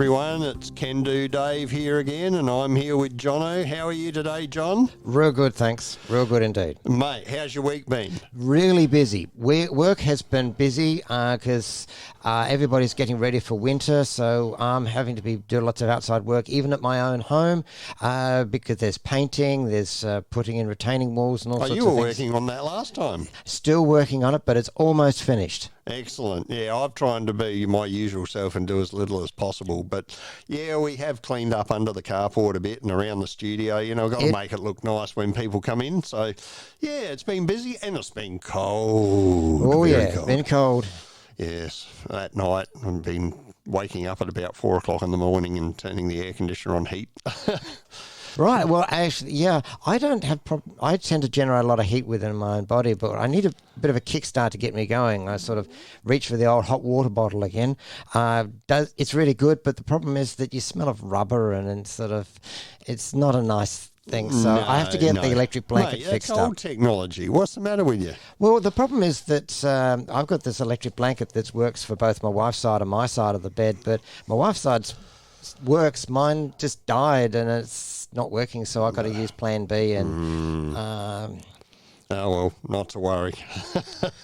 everyone. It's Can Do Dave here again, and I'm here with Jono. How are you today, John? Real good, thanks. Real good indeed. Mate, how's your week been? Really busy. Work has been busy because everybody's getting ready for winter, so I'm having to do lots of outside work, even at my own home, because there's painting, there's putting in retaining walls and all sorts of things. You were working on that last time. Still working on it, but it's almost finished. Excellent. Yeah, I've tried to be my usual self and do as little as possible. But, yeah, we have cleaned up under the carport a bit and around the studio. You know, I've got to make it look nice when people come in. So, yeah, it's been busy and it's been cold. Oh, Very yeah, cold. been cold. Yes, at night I've been waking up at about 4 o'clock in the morning and turning the air conditioner on heat. Right. Well, actually, yeah, I don't have I tend to generate a lot of heat within my own body, but I need a bit of a kickstart to get me going. I sort of reach for the old hot water bottle again. It's really good, but the problem is that you smell of rubber and it's not a nice thing. So I have to get the electric blanket fixed up. That's old technology. What's the matter with you? Well, the problem is that I've got this electric blanket that works for both my wife's side and my side of the bed, but my wife's side works. Mine just died and it's not working, so I've got to use Plan B. And oh well, not to worry.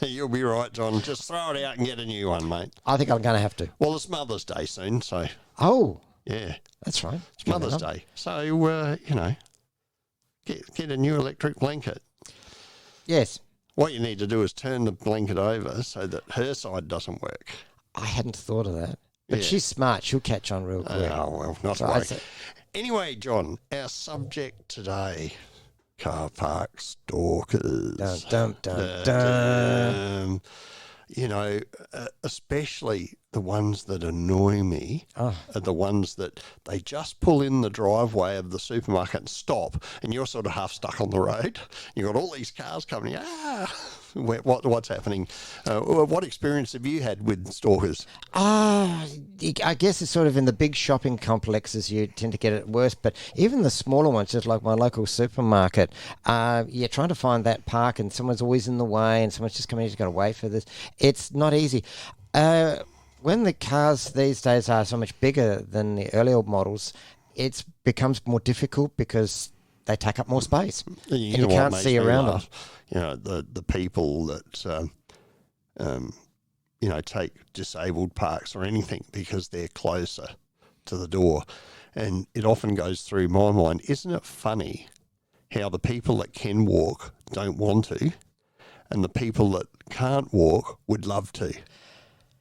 You'll be right, John. Just throw it out and get a new one, mate. I think I'm going to have to. Well, it's Mother's Day soon, so yeah, that's right. It's Mother's Day, so you know, get a new electric blanket. Yes. What you need to do is turn the blanket over so that her side doesn't work. I hadn't thought of that. But she's smart. She'll catch on real quick. Oh, well, not to worry. Anyway, John, our subject today, car park stalkers. Dun, dun, dun, dun. You know, especially the ones that annoy me are the ones that they just pull in the driveway of the supermarket and stop, and you're sort of half stuck on the road. You've got all these cars coming. What's happening? What experience have you had with stalkers? I guess it's sort of in the big shopping complexes you tend to get it worse, but even the smaller ones, just like my local supermarket, you're trying to find that park and someone's always in the way and someone's just coming in, you've got to wait for this. It's not easy. When the cars these days are so much bigger than the earlier models, it becomes more difficult because they take up more space and you can't see around them. You know, the people that, take disabled parks or anything because they're closer to the door. And it often goes through my mind, isn't it funny how the people that can walk don't want to and the people that can't walk would love to?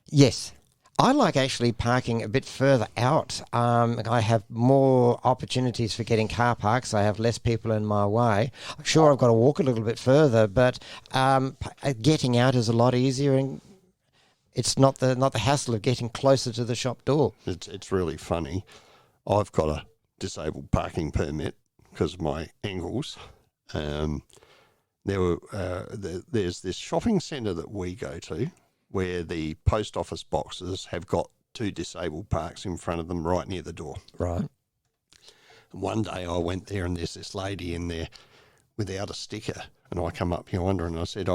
Yes. I like actually parking a bit further out. I have more opportunities for getting car parks. I have less people in my way. Sure, I've got to walk a little bit further, but getting out is a lot easier, and it's not the hassle of getting closer to the shop door. It's really funny. I've got a disabled parking permit because of my ankles. There's this shopping centre that we go to, where the post office boxes have got 2 disabled parks in front of them right near the door. Right. And one day I went there and there's this lady in there without a sticker. And I come up yonder and I said,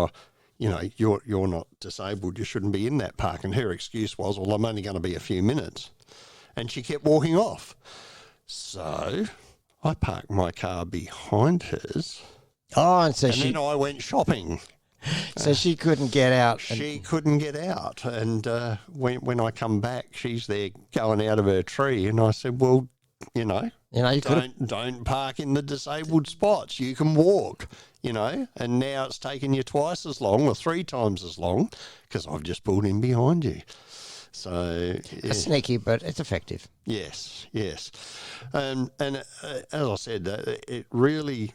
you're not disabled. You shouldn't be in that park. And her excuse was, well, I'm only going to be a few minutes. And she kept walking off. So I parked my car behind hers. Oh, and then I went shopping. So she couldn't get out. She couldn't get out. And when I come back, she's there going out of her tree. And I said, well, don't park in the disabled spots. You can walk, And now it's taken you twice as long or 3 times as long because I've just pulled in behind you. So it's sneaky, but it's effective. Yes. And as I said, it really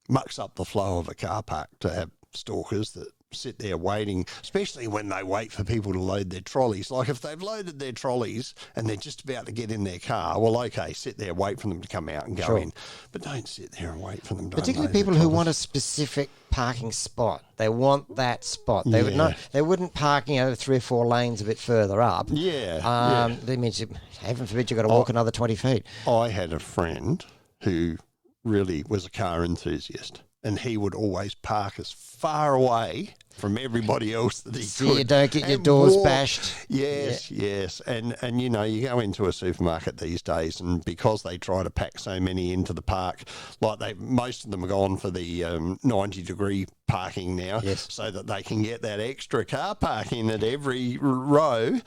mucks up the flow of a car park to have stalkers that sit there waiting, especially when they wait for people to load their trolleys. Like if they've loaded their trolleys and they're just about to get in their car, well, okay, sit there, wait for them to come out and go in. But don't sit there and wait for them to particularly people who want a specific parking spot. They want that spot. They would not. They wouldn't park, 3 or 4 lanes a bit further up. That means, heaven forbid, you've got to walk another 20 feet. I had a friend who really was a car enthusiast. And he would always park as far away from everybody else that he So could. you don't get your And doors walk. bashed. Yes. And you know, you go into a supermarket these days, and because they try to pack so many into the park, like most of them are gone for the 90-degree parking now, Yes. so that they can get that extra car parking at every row.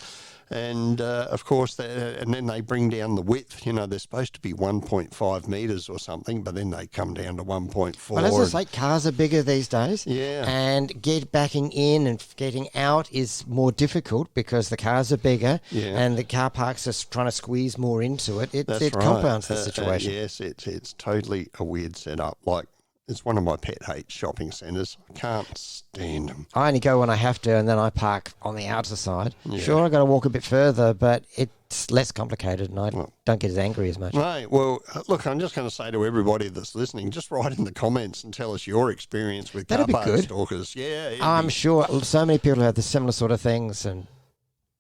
And of course, and then they bring down the width. You know, they're supposed to be 1.5 metres or something, but then they come down to 1.4. Well, as I say, cars are bigger these days. Yeah. And backing in and getting out is more difficult because the cars are bigger and the car parks are trying to squeeze more into it. It That's right. compounds the situation. Yes, it's totally a weird setup. Like, it's one of my pet hates, shopping centres. I can't stand them. I only go when I have to, and then I park on the outer side. Yeah. Sure, I've got to walk a bit further, but it's less complicated, and I don't get as angry as much. Right. Well, look, I'm just going to say to everybody that's listening, just write in the comments and tell us your experience with car That'd be park good. stalkers. Yeah. I'm sure so many people have the similar sort of things. And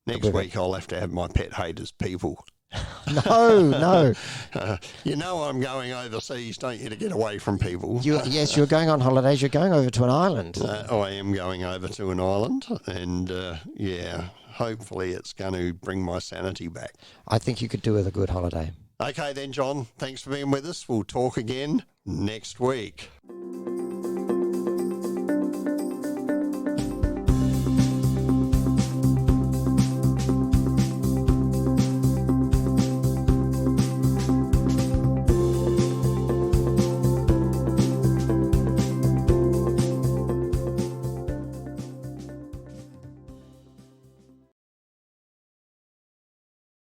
Next week I'll have to have my pet haters people. No. You know I'm going overseas, don't you, to get away from people? Yes, you're going on holidays. You're going over to an island. I am going over to an island, and hopefully it's going to bring my sanity back. I think you could do with a good holiday. Okay then, John, thanks for being with us. We'll talk again next week.